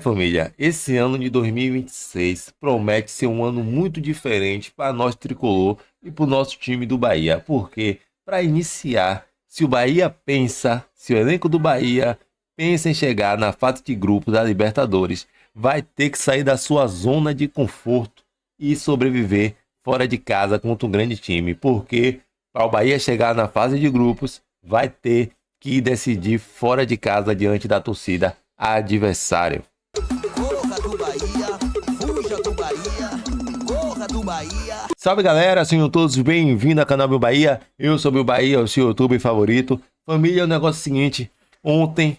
Família, esse ano de 2026 promete ser um ano muito diferente para nós tricolor e para o nosso time do Bahia, porque para iniciar, se o elenco do Bahia pensa em chegar na fase de grupos da Libertadores, vai ter que sair da sua zona de conforto e sobreviver fora de casa contra um grande time, porque para o Bahia chegar na fase de grupos, vai ter que decidir fora de casa diante da torcida adversária. Corra do Bahia, fuja do Bahia, corra do Bahia. Salve galera, sejam todos bem-vindos ao canal Meu Bahia. Eu sou Meu Bahia, o seu youtuber favorito. Família, o negócio é o seguinte: ontem,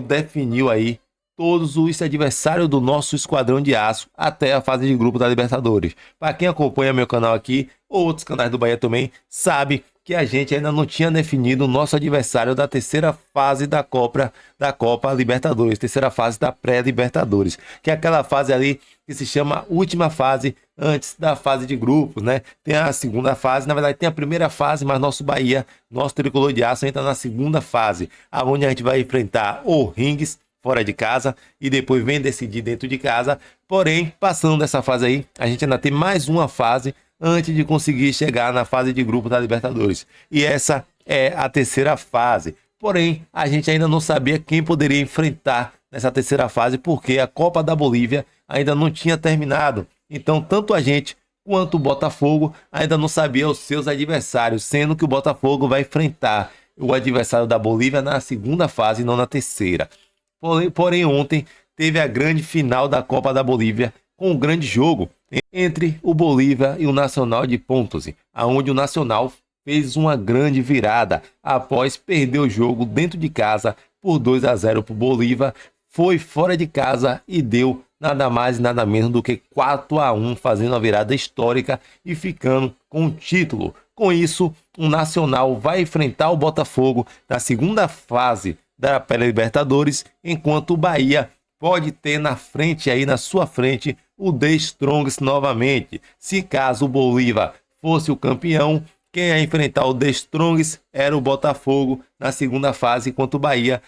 definiu aí todos os adversários do nosso esquadrão de aço até a fase de grupo da Libertadores. Para quem acompanha meu canal aqui, ou outros canais do Bahia também, sabe que a gente ainda não tinha definido o nosso adversário da terceira fase da Copa Libertadores, terceira fase da pré-Libertadores, que é aquela fase ali que se chama última fase antes da fase de grupos, né? Tem a segunda fase, na verdade tem a primeira fase, mas nosso Bahia, nosso tricolor de aço entra na segunda fase, aonde a gente vai enfrentar o Ringues fora de casa e depois vem decidir dentro de casa. Porém, passando dessa fase aí, a gente ainda tem mais uma fase antes de conseguir chegar na fase de grupo da Libertadores. E essa é a terceira fase. Porém, a gente ainda não sabia quem poderia enfrentar nessa terceira fase, porque a Copa da Bolívia ainda não tinha terminado. Então, tanto a gente quanto o Botafogo ainda não sabia os seus adversários, sendo que o Botafogo vai enfrentar o adversário da Bolívia na segunda fase e não na terceira. Porém, ontem teve a grande final da Copa da Bolívia, com um grande jogo entre o Bolívia e o Nacional de Potosí, aonde o Nacional fez uma grande virada após perder o jogo dentro de casa por 2-0 para o Bolívia, foi fora de casa e deu nada mais e nada menos do que 4-1, fazendo uma virada histórica e ficando com o título. Com isso, o Nacional vai enfrentar o Botafogo na segunda fase da pré-Libertadores, enquanto o Bahia pode ter na sua frente, o The Strongs novamente. Se caso o Bolívia fosse o campeão, quem ia enfrentar o The Strongs era o Botafogo na segunda fase, enquanto o Bahia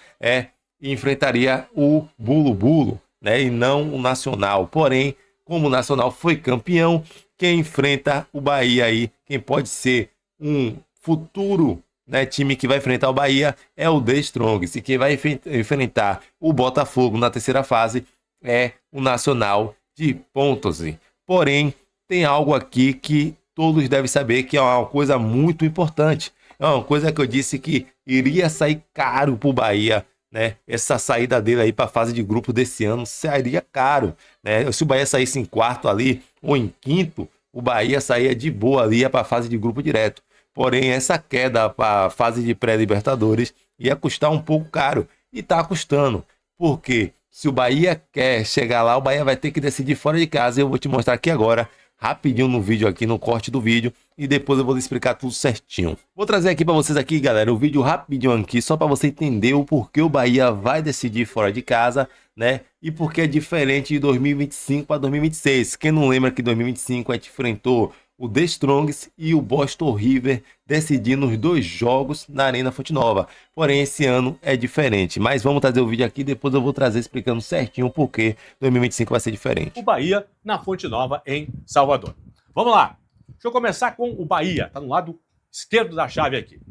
enfrentaria o Bulu Bulu, né, e não o Nacional. Porém, como o Nacional foi campeão, quem enfrenta o Bahia aí, quem pode ser um futuro, né, time que vai enfrentar o Bahia é o The Strongs, e quem vai enfrentar o Botafogo na terceira fase é o Nacional de Potosí. Porém, tem algo aqui que todos devem saber, que é uma coisa muito importante. É uma coisa que eu disse que iria sair caro para o Bahia, né? Essa saída dele aí para a fase de grupo desse ano sairia caro, né? Se o Bahia saísse em quarto ali ou em quinto, o Bahia saía de boa ali para a fase de grupo direto. Porém, essa queda para a fase de pré-Libertadores ia custar um pouco caro. E está custando. Porque se o Bahia quer chegar lá, o Bahia vai ter que decidir fora de casa. Eu vou te mostrar aqui agora, rapidinho no vídeo aqui, no corte do vídeo. E depois eu vou explicar tudo certinho. Vou trazer aqui para vocês aqui, galera, o vídeo rapidinho aqui, só para você entender o porquê o Bahia vai decidir fora de casa, né? E porque é diferente de 2025 para 2026. Quem não lembra que em 2025 a gente enfrentou o The Strongs e o Boston River decidindo os dois jogos na Arena Fonte Nova. Porém, esse ano é diferente. Mas vamos trazer o vídeo aqui, depois eu vou trazer explicando certinho o porquê 2025 vai ser diferente. O Bahia na Fonte Nova, em Salvador. Vamos lá. Deixa eu começar com o Bahia. Está no lado esquerdo da chave aqui.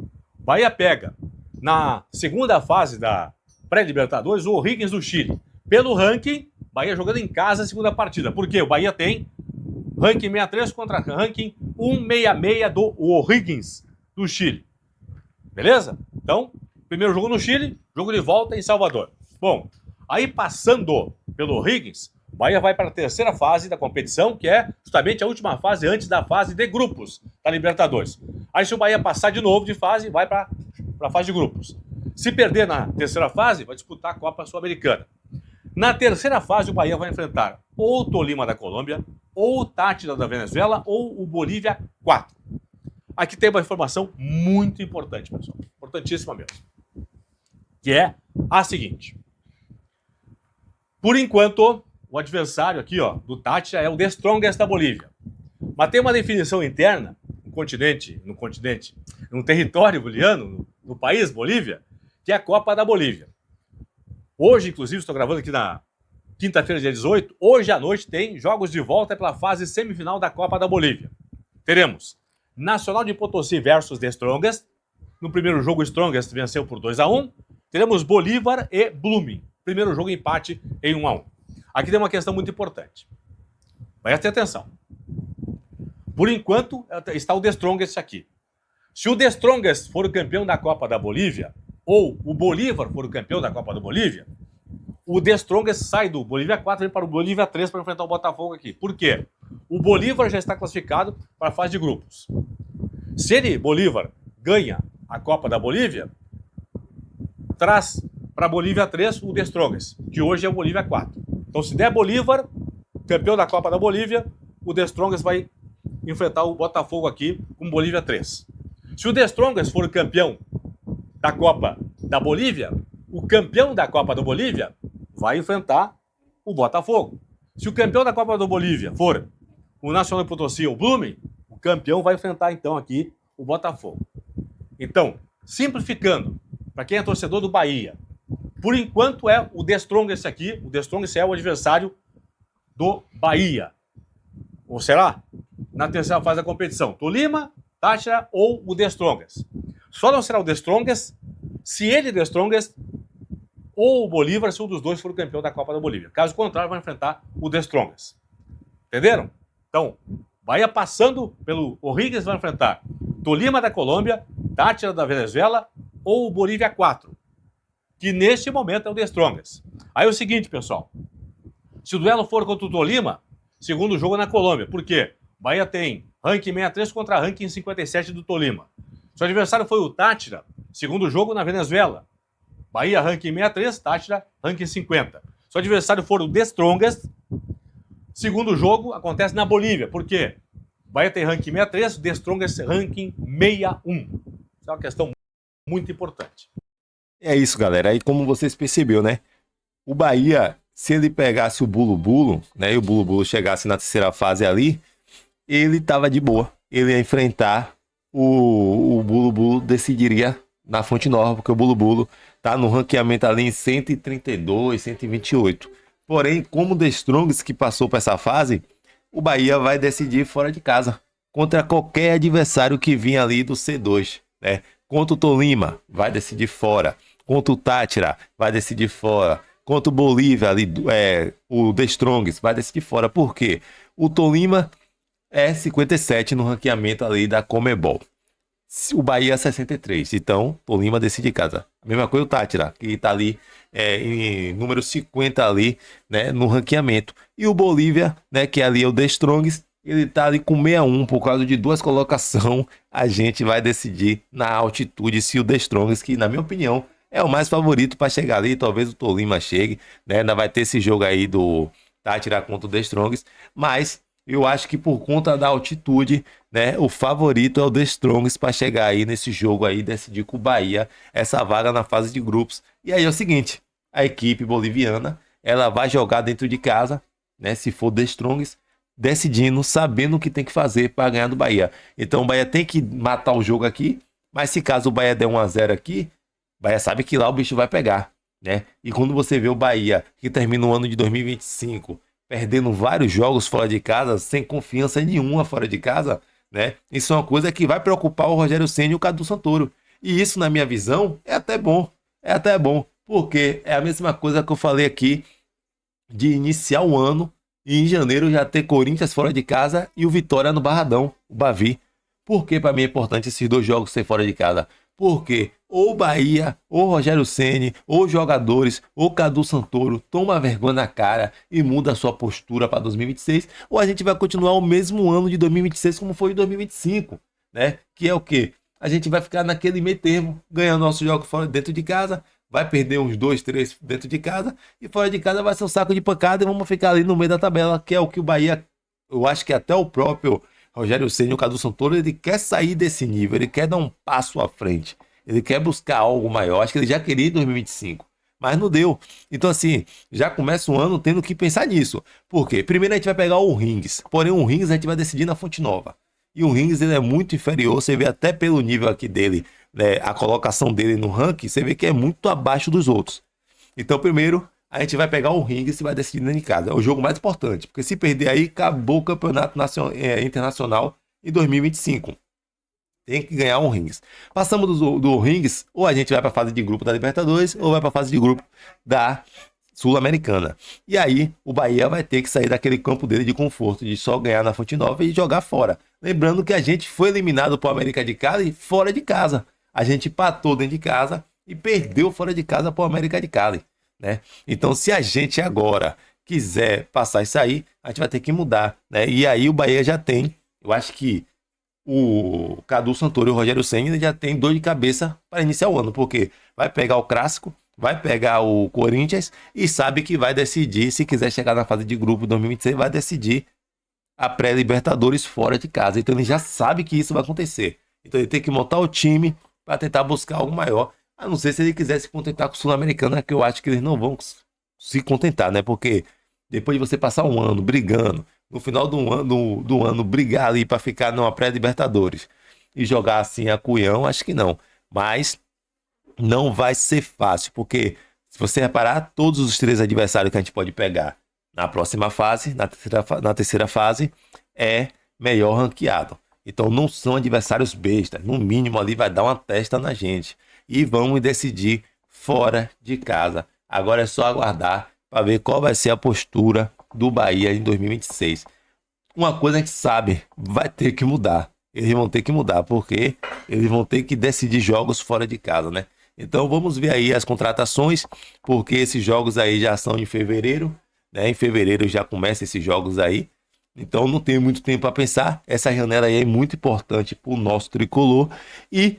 O Bahia pega na segunda fase da pré-Libertadores o O'Higgins do Chile. Pelo ranking, Bahia jogando em casa a segunda partida. Por quê? O Bahia tem ranking 63 contra ranking 166 do O'Higgins do Chile. Beleza? Então, primeiro jogo no Chile, jogo de volta em Salvador. Bom, aí passando pelo O'Higgins, o Bahia vai para a terceira fase da competição, que é justamente a última fase antes da fase de grupos da Libertadores. Aí se o Bahia passar de novo de fase, vai para a fase de grupos. Se perder na terceira fase, vai disputar a Copa Sul-Americana. Na terceira fase, o Bahia vai enfrentar ou o Tolima da Colômbia, ou o Táchira da Venezuela, ou o Bolívia 4. Aqui tem uma informação muito importante, pessoal. Importantíssima mesmo. Que é a seguinte. Por enquanto, o adversário aqui, ó, do Táchira é o The Strongest da Bolívia. Mas tem uma definição interna no território boliviano, no país Bolívia, que é a Copa da Bolívia. Hoje, inclusive, estou gravando aqui na quinta-feira, dia 18. Hoje à noite tem jogos de volta pela fase semifinal da Copa da Bolívia. Teremos Nacional de Potosí versus The Strongest. No primeiro jogo, o Strongest venceu por 2-1. Teremos Bolívar e Blooming. Primeiro jogo, empate em 1-1. Aqui tem uma questão muito importante. Preste atenção. Por enquanto, está o The Strongest aqui. Se o The Strongest for o campeão da Copa da Bolívia, ou o Bolívar for o campeão da Copa da Bolívia, o The Strongest sai do Bolívia 4 e vem para o Bolívia 3 para enfrentar o Botafogo aqui. Por quê? O Bolívar já está classificado para a fase de grupos. Se ele, Bolívar, ganha a Copa da Bolívia, traz para a Bolívia 3 o The Strongest, que hoje é o Bolívia 4. Então, se der Bolívar, campeão da Copa da Bolívia, o The Strongest vai enfrentar o Botafogo aqui com Bolívia 3. Se o The Strongest for o campeão da Copa da Bolívia, o campeão da Copa da Bolívia vai enfrentar o Botafogo. Se o campeão da Copa da Bolívia for o Nacional de Potosí ou o Blooming, o campeão vai enfrentar então aqui o Botafogo. Então, simplificando, para quem é torcedor do Bahia, por enquanto é o The Strongest aqui, o The Strongest é o adversário do Bahia. Ou será? Na terceira fase da competição, Tolima, Táchira ou o The Strongest. Só não será o The Strongest se ele, The Strongest, ou o Bolívar, se um dos dois for o campeão da Copa da Bolívia. Caso contrário, vai enfrentar o The Strongest. Entenderam? Então, Bahia passando pelo O'Higgins vai enfrentar Tolima da Colômbia, Táchira da Venezuela ou o Bolívia 4, que neste momento é o The Strongest. Aí é o seguinte, pessoal. Se o duelo for contra o Tolima, segundo jogo é na Colômbia. Por quê? Bahia tem ranking 63 contra ranking 57 do Tolima. Seu adversário foi o Táchira, segundo jogo na Venezuela. Bahia ranking 63, Táchira ranking 50. Se o adversário for o The Strongest, segundo jogo acontece na Bolívia. Por quê? Bahia tem ranking 63, The Strongest ranking 61. Isso é uma questão muito importante. É isso, galera. Aí como vocês perceberam, né? O Bahia, se ele pegasse o Bulo-Bulo, né? E o Bulo-Bulo chegasse na terceira fase ali, ele tava de boa. Ele ia enfrentar o Bulo-Bulo, decidiria na Fonte Nova, porque o Bulo-Bulo tá no ranqueamento ali em 132, 128. Porém, como o The Strongest que passou para essa fase, o Bahia vai decidir fora de casa, contra qualquer adversário que vinha ali do C2, né? Contra o Tolima, vai decidir fora. Contra o Táchira, vai decidir fora. Contra o Bolívia, ali, o The Strongest, vai decidir fora. Por quê? O Tolima é 57 no ranqueamento ali da Comebol. O Bahia é 63, então Tolima decide em casa. A mesma coisa o Táchira, que está ali em número 50 ali, né, no ranqueamento. E o Bolívia, né, que ali é o The Strongest, ele está ali com 61 por causa de duas colocações. A gente vai decidir na altitude se o The Strongest, que na minha opinião é o mais favorito para chegar ali, talvez o Tolima chegue, né, ainda vai ter esse jogo aí do Táchira contra o The Strongest, mas eu acho que por conta da altitude, né, o favorito é o The Strongest para chegar aí nesse jogo aí, decidir com o Bahia essa vaga na fase de grupos. E aí é o seguinte, a equipe boliviana, ela vai jogar dentro de casa, né, se for The Strongest, decidindo, sabendo o que tem que fazer para ganhar do Bahia. Então o Bahia tem que matar o jogo aqui, mas se caso o Bahia der 1-0 aqui, o Bahia sabe que lá o bicho vai pegar, né? E quando você vê o Bahia, que termina o ano de 2025, perdendo vários jogos fora de casa, sem confiança nenhuma fora de casa, né? Isso é uma coisa que vai preocupar o Rogério Ceni e o Cadu Santoro. E isso, na minha visão, é até bom. É até bom, porque é a mesma coisa que eu falei aqui de iniciar o ano e em janeiro já ter Corinthians fora de casa e o Vitória no Barradão, o Bavi. Por que para mim é importante esses dois jogos ser fora de casa? Porque ou Bahia, ou Rogério Ceni, ou jogadores, ou Cadu Santoro toma vergonha na cara e muda a sua postura para 2026, ou a gente vai continuar o mesmo ano de 2026 como foi em 2025, né? Que é o quê? A gente vai ficar naquele meio termo, ganhando nossos jogos fora dentro de casa, vai perder uns 2, 3 dentro de casa, e fora de casa vai ser um saco de pancada e vamos ficar ali no meio da tabela, que é o que o Bahia, eu acho que até o próprio Rogério Ceni e o Cadu Santoro, ele quer sair desse nível, ele quer dar um passo à frente. Ele quer buscar algo maior. Acho que ele já queria em 2025, mas não deu. Então, assim, já começa o ano tendo que pensar nisso. Por quê? Primeiro a gente vai pegar o Rings. Porém, o Rings a gente vai decidir na Fonte Nova. E o Rings, ele é muito inferior. Você vê até pelo nível aqui dele, né, a colocação dele no ranking, você vê que é muito abaixo dos outros. Então, primeiro, a gente vai pegar o Ringues e vai decidir dentro de casa. É o jogo mais importante, porque se perder aí, acabou o campeonato internacional em 2025. Tem que ganhar um Ringues. Passamos do Ringues, ou a gente vai para a fase de grupo da Libertadores, ou vai para a fase de grupo da Sul-Americana. E aí, o Bahia vai ter que sair daquele campo dele de conforto, de só ganhar na Fonte Nova e jogar fora. Lembrando que a gente foi eliminado para o América de Cali fora de casa. A gente empatou dentro de casa e perdeu fora de casa para o América de Cali, né? Então, se a gente agora quiser passar isso aí, a gente vai ter que mudar, né? E aí o Bahia já tem, eu acho que o Cadu Santoro e o Rogério Ceni já tem dor de cabeça para iniciar o ano, porque vai pegar o Clássico, vai pegar o Corinthians e sabe que vai decidir, se quiser chegar na fase de grupo 2026, vai decidir a pré-Libertadores fora de casa. Então ele já sabe que isso vai acontecer. Então ele tem que montar o time para tentar buscar algo maior. A não ser se ele quiser se contentar com o Sul-Americana, que eu acho que eles não vão se contentar, né? Porque depois de você passar um ano brigando, no final do ano brigar ali para ficar numa pré-Libertadores e jogar assim a cuião, acho que não. Mas não vai ser fácil, porque se você reparar, todos os 3 adversários que a gente pode pegar na próxima fase, na terceira fase, é melhor ranqueado. Então não são adversários bestas, no mínimo ali vai dar uma testa na gente. E vamos decidir fora de casa. Agora é só aguardar para ver qual vai ser a postura do Bahia em 2026. Uma coisa a gente sabe, vai ter que mudar. Eles vão ter que mudar, porque eles vão ter que decidir jogos fora de casa, né? Então vamos ver aí as contratações, porque esses jogos aí já são em fevereiro, né? Em fevereiro já começam esses jogos aí. Então não tem muito tempo para pensar. Essa janela aí é muito importante para o nosso tricolor. E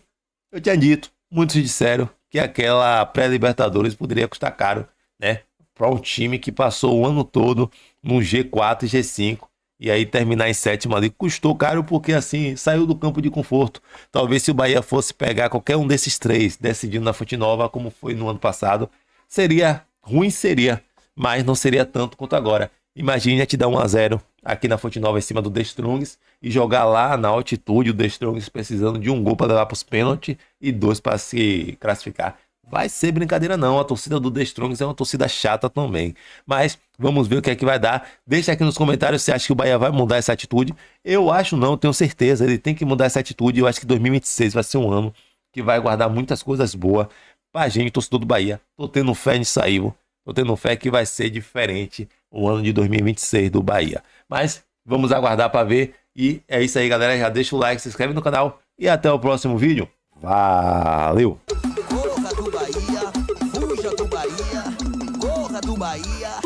eu tinha dito, muitos disseram que aquela pré-Libertadores poderia custar caro, né? Para um time que passou o ano todo no G4 e G5 e aí terminar em sétimo ali custou caro, porque assim saiu do campo de conforto. Talvez se o Bahia fosse pegar qualquer um desses 3 decidindo na Fonte Nova, como foi no ano passado, seria ruim, seria, mas não seria tanto quanto agora. Imagine a te dar 1-0 aqui na Fonte Nova em cima do The Strongs e jogar lá na altitude, o The Strongs precisando de um gol para levar para os pênaltis e 2 para se classificar. Vai ser brincadeira não, a torcida do The Strongs é uma torcida chata também. Mas vamos ver o que é que vai dar. Deixa aqui nos comentários se você acha que o Bahia vai mudar essa atitude. Eu acho não, tenho certeza, ele tem que mudar essa atitude. Eu acho que 2026 vai ser um ano que vai guardar muitas coisas boas pra gente, torcedor do Bahia. Tô tendo fé nisso aí, tô tendo fé que vai ser diferente o ano de 2026 do Bahia. Mas vamos aguardar para ver. E é isso aí, galera. Já deixa o like, se inscreve no canal e até o próximo vídeo. Valeu! Corra do Bahia, fuja do Bahia, corra do Bahia.